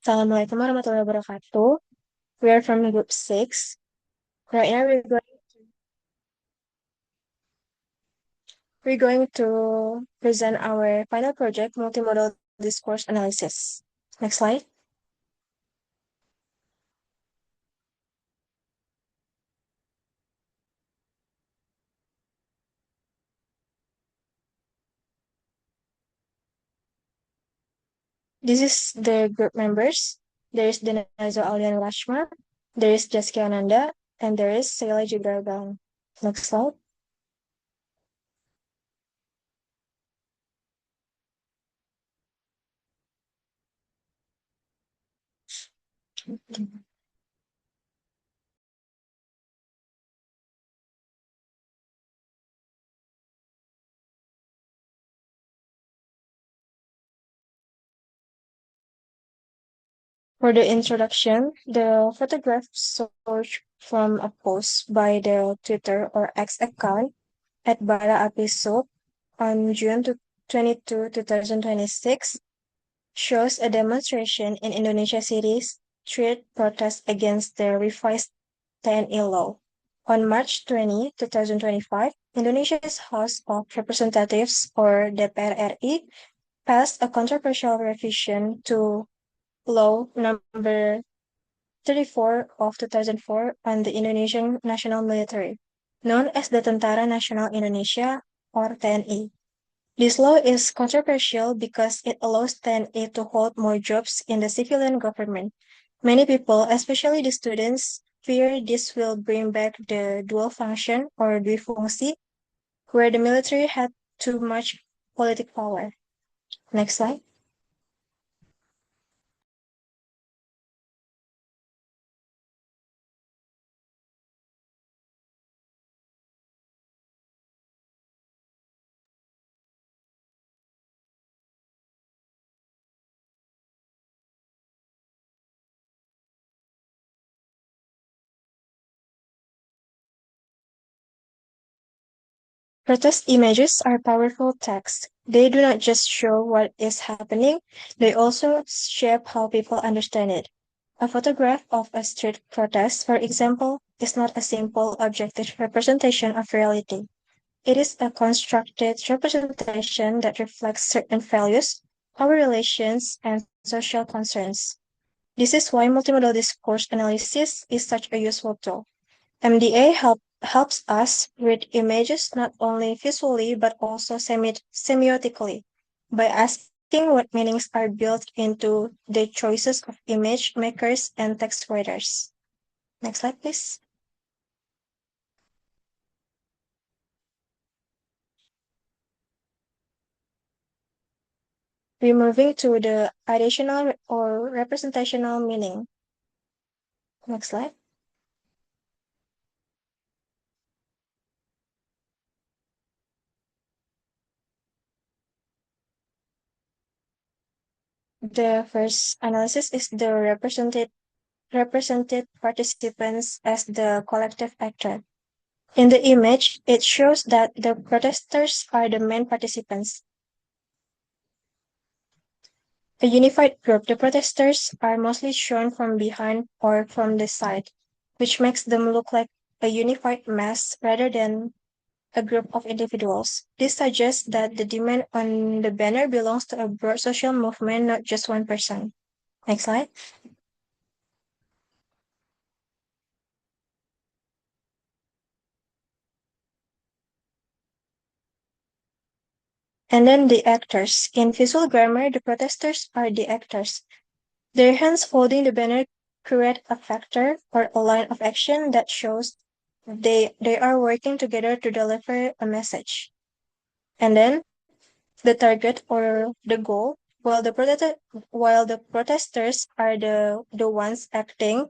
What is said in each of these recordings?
Assalamualaikum warahmatullahi wabarakatuh. We are from group 6. Right now we're going to present our final project, multimodal discourse analysis. Next slide. This is the group members. There is Denazo Aldian Lashma, there is Jessica Ananda, and there is Sayla Jibrabang. Next slide. For the introduction, the photograph sourced from a post by the Twitter or X account at Bara Api Soap on June 22, 2026 shows a demonstration in Indonesia cities street protest against the revised TNI law. On March 20, 2025, Indonesia's House of Representatives or DPR RI passed a controversial revision to Law number 34 of 2004 on the Indonesian National Military, known as the Tentara Nasional Indonesia or TNI. This law is controversial because it allows TNI to hold more jobs in the civilian government. Many people, especially the students, fear this will bring back the dual function or duifungsi, where the military had too much political power. Next slide. Protest images are powerful text. They do not just show what is happening, they also shape how people understand it. A photograph of a street protest, for example, is not a simple objective representation of reality. It is a constructed representation that reflects certain values, power relations, and social concerns. This is why multimodal discourse analysis is such a useful tool. MDA helps us read images not only visually but also semiotically by asking what meanings are built into the choices of image makers and text writers. Next slide, please. We're moving to the additional or representational meaning. Next slide. The first analysis is the represented participants as the collective actor. In the image, it shows that the protesters are the main participants. A unified group, the protesters are mostly shown from behind or from the side, which makes them look like a unified mass rather than a group of individuals. This suggests that the demand on the banner belongs to a broad social movement, not just one person. Next slide. And then the actors. In visual grammar, the protesters are the actors. Their hands holding the banner create a factor or a line of action that shows they are working together to deliver a message. And then the target or the goal, while the protesters are the ones acting,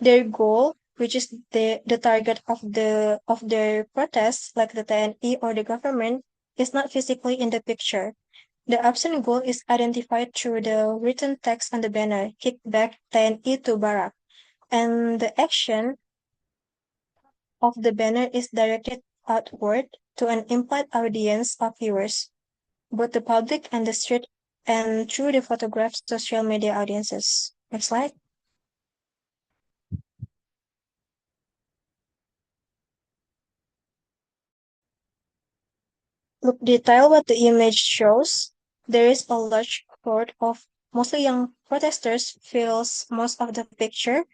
their goal, which is the target of their protest, like the TNI or the government, is not physically in the picture. The absent goal is identified through the written text on the banner, kick back TNI to Barak, and the action of the banner is directed outward to an implied audience of viewers, both the public and the street and through the photograph's social media audiences. Next slide. Look detail what the image shows. There is a large crowd of mostly young protesters fills most of the picture.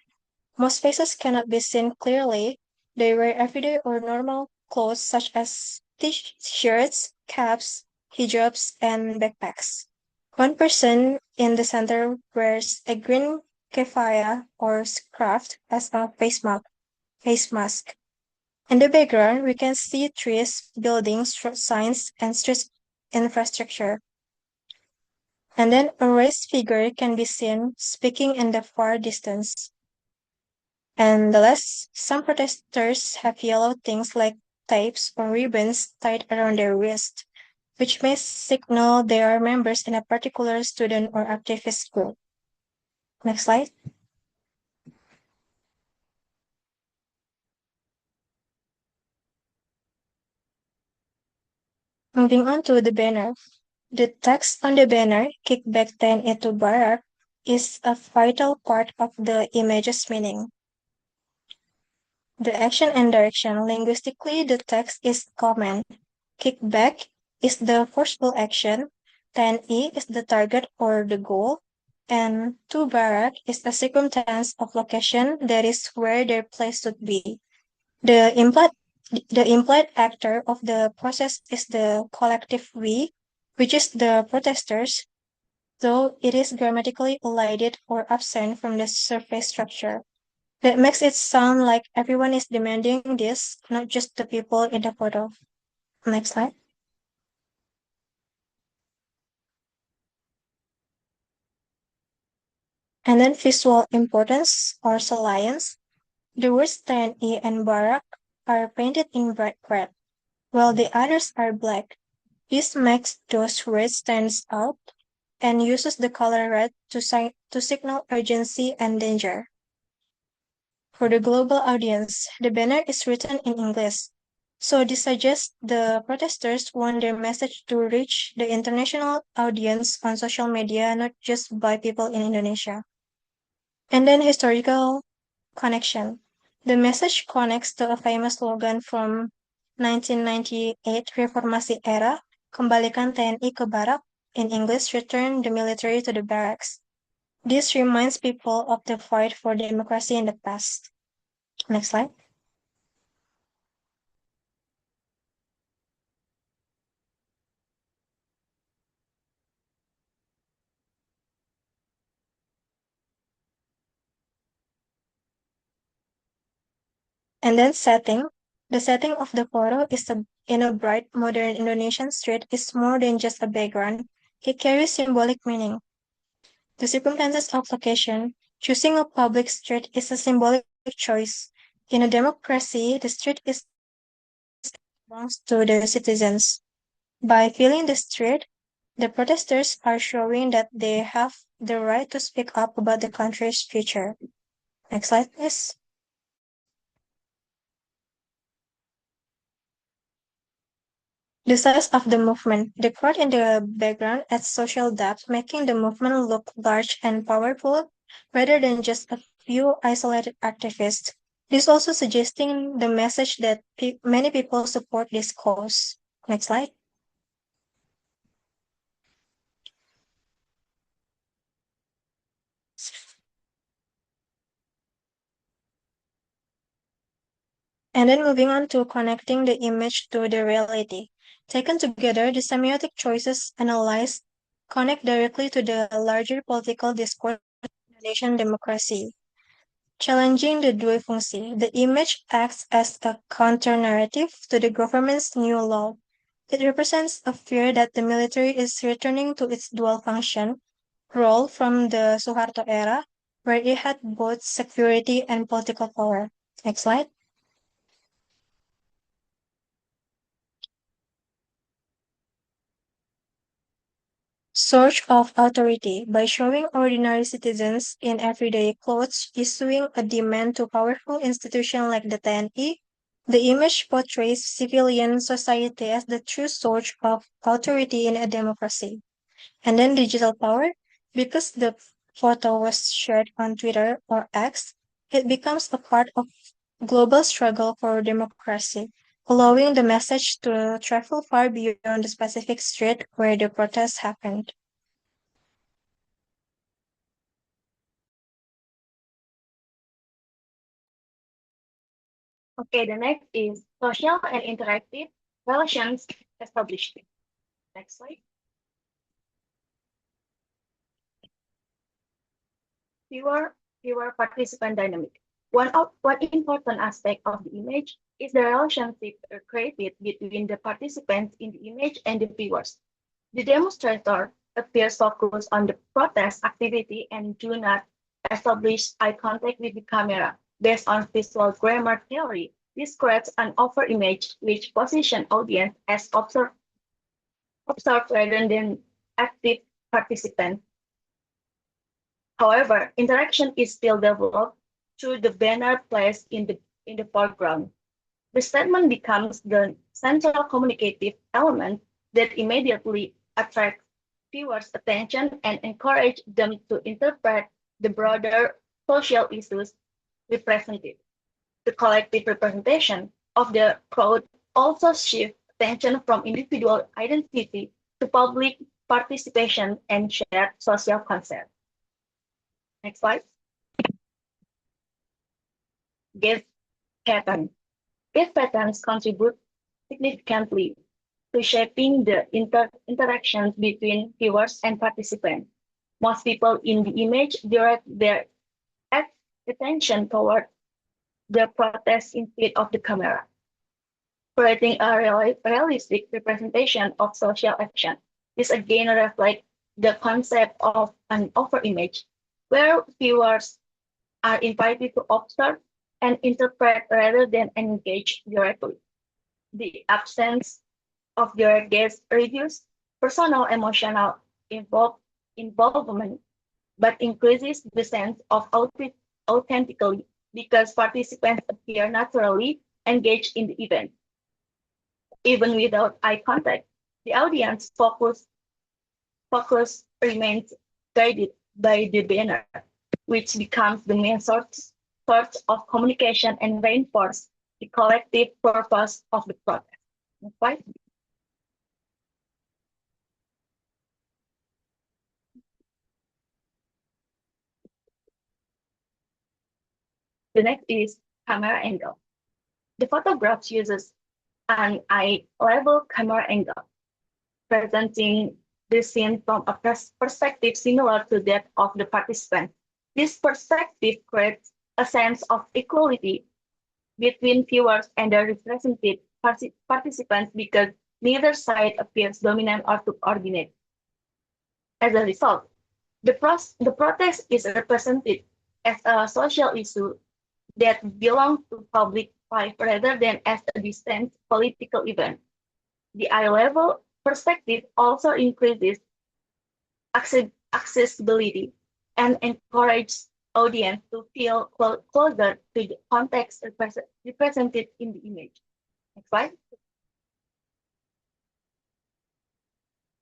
Most faces cannot be seen clearly. They wear everyday or normal clothes such as t-shirts, caps, hijabs, and backpacks. One person in the center wears a green keffiyeh or scarf as a face mask. In the background, we can see trees, buildings, signs, and street infrastructure. And then a raised figure can be seen speaking in the far distance. And the last, some protesters have yellow things like tapes or ribbons tied around their wrist, which may signal they are members in a particular student or activist group. Next slide. Moving on to the banner. The text on the banner, Kickback 10 into Barak, is a vital part of the image's meaning. The action and direction. Linguistically, the text is command. Kickback is the forceful action. 10E is the target or the goal. And to Barak is a circumstance of location that is where their place should be. The implied the implied actor of the process is the collective we, which is the protesters, though it is grammatically elided or absent from the surface structure. That makes it sound like everyone is demanding this, not just the people in the photo. Next slide. And then visual importance or salience. The words Tani and Barak are painted in bright red, while the others are black. This makes those words stand out and uses the color red to signal urgency and danger. For the global audience, the banner is written in English, so this suggests the protesters want their message to reach the international audience on social media, not just by people in Indonesia. And then historical connection. The message connects to a famous slogan from 1998 Reformasi Era, Kembalikan TNI ke Barak, in English, return the military to the barracks. This reminds people of the fight for democracy in the past. Next slide. And then setting. The setting of the photo is in a bright, modern Indonesian street is more than just a background. It carries symbolic meaning. The circumstances of location. Choosing a public street is a symbolic choice. In a democracy, the street is belongs to the citizens. By filling the street, the protesters are showing that they have the right to speak up about the country's future. Next slide, please. The size of the movement. The crowd in the background adds social depth, making the movement look large and powerful rather than just a few isolated activists. This also suggesting the message that many people support this cause. Next slide. And then moving on to connecting the image to the reality. Taken together, the semiotic choices analyzed connect directly to the larger political discourse of Indonesian democracy. Challenging the due fungsi, the image acts as a counter-narrative to the government's new law. It represents a fear that the military is returning to its dual function role from the Suharto era, where it had both security and political power. Next slide. Source of authority by showing ordinary citizens in everyday clothes issuing a demand to powerful institutions like the TNI, the image portrays civilian society as the true source of authority in a democracy. And then digital power, because the photo was shared on Twitter or X, it becomes a part of global struggle for democracy, allowing the message to travel far beyond the specific street where the protest happened. Okay, the next is social and interactive relations established. Next slide. Fewer, fewer participant dynamic. One important aspect of the image is the relationship created between the participants in the image and the viewers. The demonstrator appears focused on the protest activity and do not establish eye contact with the camera. Based on visual grammar theory, this creates an over image which positions audience as observed rather than active participants. However, interaction is still developed through the banner placed in the foreground. The statement becomes the central communicative element that immediately attracts viewers' attention and encourages them to interpret the broader social issues represented. The collective representation of the crowd also shifts attention from individual identity to public participation and shared social concept. Next slide. Gaze pattern. Gaze patterns contribute significantly to shaping the interactions between viewers and participants. Most people in the image direct their attention toward the protest instead of the camera, creating a realistic representation of social action. This again reflects the concept of an over image, where viewers are invited to observe and interpret rather than engage directly. The absence of direct gaze reduces personal emotional involvement, but increases the sense of authentically because participants appear naturally engaged in the event. Even without eye contact, the audience focus remains guided by the banner, which becomes the main source of communication and reinforce the collective purpose of the protest. Right? The next is camera angle. The photograph uses an eye-level camera angle, presenting the scene from a perspective similar to that of the participant. This perspective creates a sense of equality between viewers and the represented participants because neither side appears dominant or subordinate. As a result, the protest is represented as a social issue that belongs to public life rather than as a distant political event. The eye-level perspective also increases accessibility and encourages audience to feel closer to the context represented in the image. Next slide.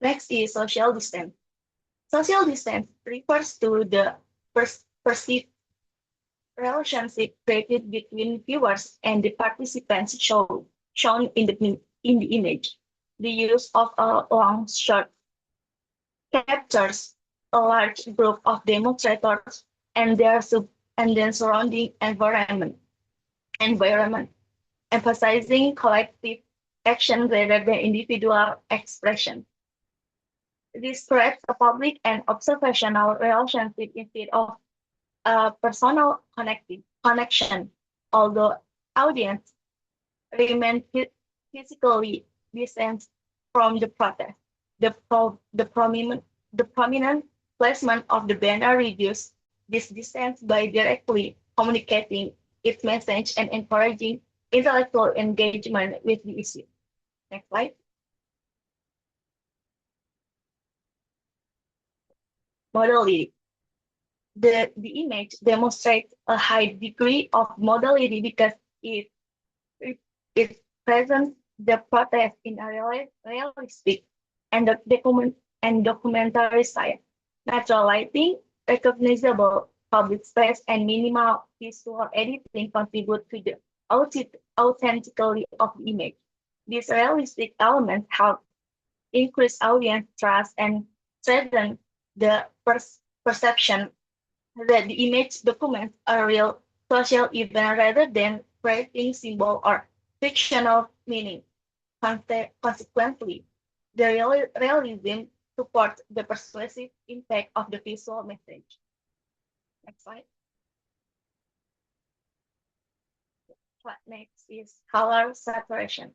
Next is social distance. Social distance refers to the perceived relationship created between viewers and the participants shown in the image. The use of a long shot captures a large group of demonstrators and their and then surrounding environment, emphasizing collective action rather than individual expression. This creates a public and observational relationship instead of a personal connection, although audience remain physically distant from the protest. The prominent placement of the banner reduces this distance by directly communicating its message and encouraging intellectual engagement with the issue. Next slide. Modality. The image demonstrates a high degree of modality because it presents the protest in a realistic and and documentary style. Natural lighting, recognizable public space, and minimal visual editing contribute to the authenticity of the image. These realistic elements help increase audience trust and strengthen the perception that the image documents a real social event rather than creating symbol or fictional meaning. Consequently, the realism supports the persuasive impact of the visual message. Next slide. What next is color saturation.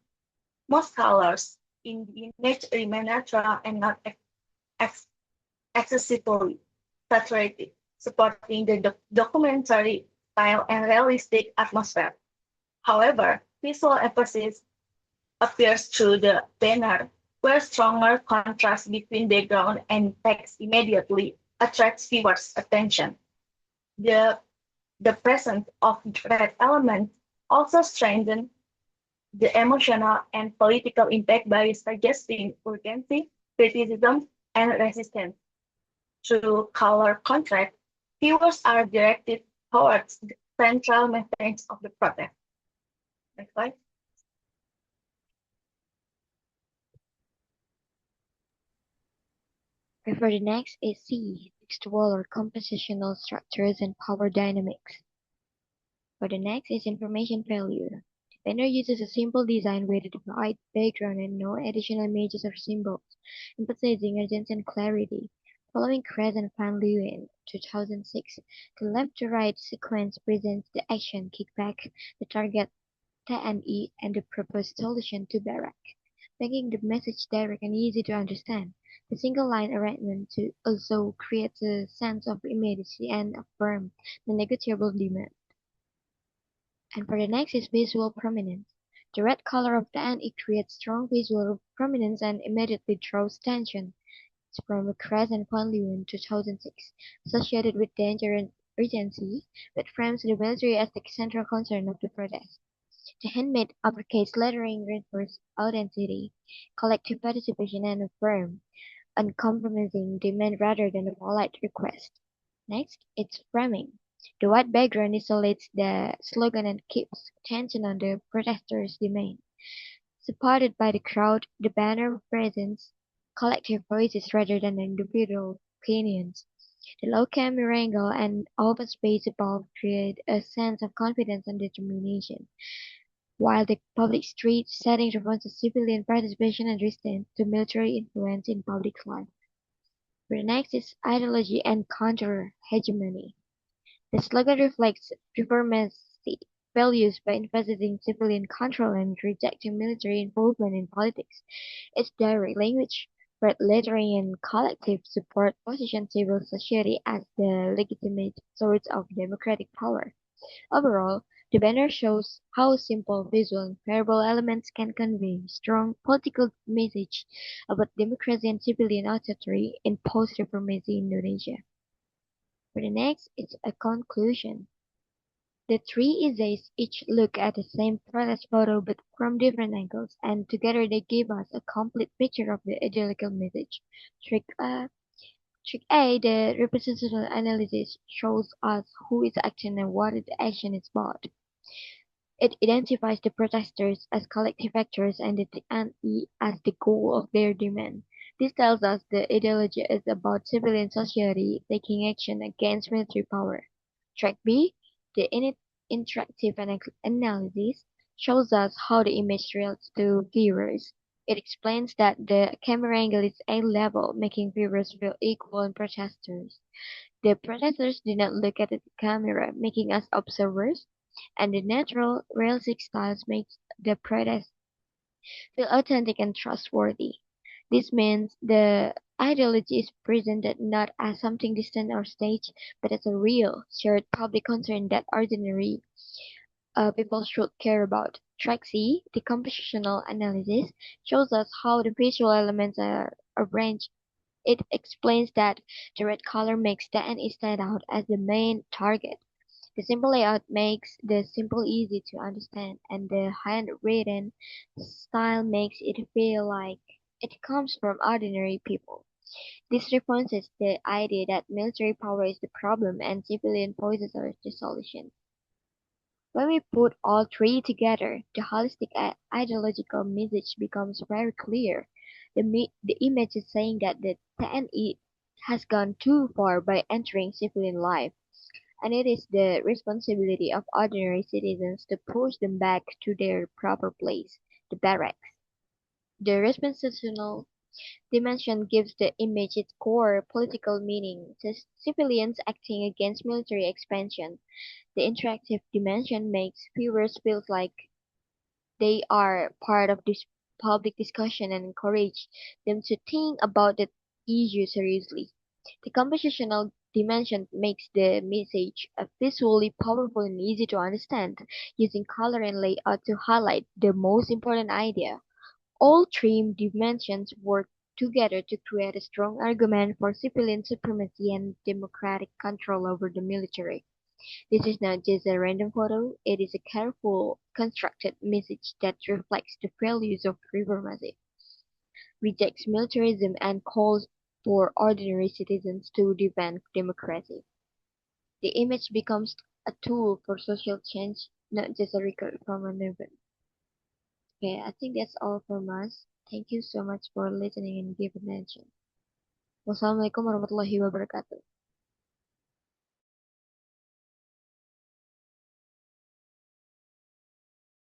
Most colors in the image remain natural and not ex- excessively saturated, supporting the documentary style and realistic atmosphere. However, visual emphasis appears through the banner, where stronger contrast between background and text immediately attracts viewers' attention. The, the presence of red elements also strengthens the emotional and political impact by suggesting urgency, criticism, and resistance. Through color contrast, viewers are directed towards the central message of the protest. Next slide. For the next is C, textual or compositional structures and power dynamics. For the next is information failure. The banner uses a simple design with a white background and no additional images or symbols, emphasizing urgency and clarity. Following Kress and Van Leeuwen, 2006, the left-to-right sequence presents the action, kickback, the target TNE, and the proposed solution to Barack, making the message direct and easy to understand. The single-line arrangement also creates a sense of immediacy and affirms the negotiable demand. And for the next is visual prominence. The red color of the ant creates strong visual prominence and immediately draws attention. It's from Kress and Van Leeuwen, 2006, associated with danger and urgency, but frames the military as the central concern of the protest. The handmade uppercase lettering reinforces authenticity, collective participation, and a firm, uncompromising demand rather than a polite request. Next, it's framing. The white background isolates the slogan and keeps attention on the protesters' demand. Supported by the crowd, the banner presents collective voices rather than individual opinions. The low camera angle and open space above create a sense of confidence and determination, while the public street setting represents civilian participation and resistance to military influence in public life. The next is ideology and counter-hegemony. The slogan reflects reformist values by emphasizing civilian control and rejecting military involvement in politics. Its direct language, red lettering, and collective support position civil society as the legitimate source of democratic power. Overall, the banner shows how simple visual and verbal elements can convey strong political message about democracy and civilian authority in post-reformist Indonesia. For the next, it's a conclusion. The three essays each look at the same protest photo but from different angles, and together they give us a complete picture of the ideological message. Trick, trick A, the representational analysis shows us who is acting and what the action is about. It identifies the protesters as collective actors and the TNE as the goal of their demand. This tells us the ideology is about civilian society taking action against military power. Track B, the interactive analysis, shows us how the image relates to viewers. It explains that the camera angle is eye level, making viewers feel equal and protesters. The protesters do not look at the camera, making us observers, and the natural, realistic styles makes the protest feel authentic and trustworthy. This means the ideology is presented not as something distant or staged, but as a real, shared public concern that ordinary people should care about. Track C, the compositional analysis, shows us how the visual elements are arranged. It explains that the red color makes the NE stand out as the main target. The simple layout makes the symbol easy to understand, and the handwritten style makes it feel like it comes from ordinary people. This reinforces the idea that military power is the problem and civilian forces are the solution. When we put all three together, the holistic ideological message becomes very clear. The image is saying that the TNE has gone too far by entering civilian life, and it is the responsibility of ordinary citizens to push them back to their proper place, the barracks. The responsitional dimension gives the image its core political meaning, the civilians acting against military expansion. The interactive dimension makes viewers feel like they are part of this public discussion and encourage them to think about the issue seriously. The compositional dimension makes the message visually powerful and easy to understand, using color and layout to highlight the most important idea. All three dimensions work together to create a strong argument for civilian supremacy and democratic control over the military. This is not just a random photo, it is a careful, constructed message that reflects the values of reformism, rejects militarism, and calls for ordinary citizens to defend democracy. The image becomes a tool for social change, not just a record from an event. Okay, I think that's all from us. Thank you so much for listening and giving attention. Wassalamualaikum warahmatullahi wabarakatuh.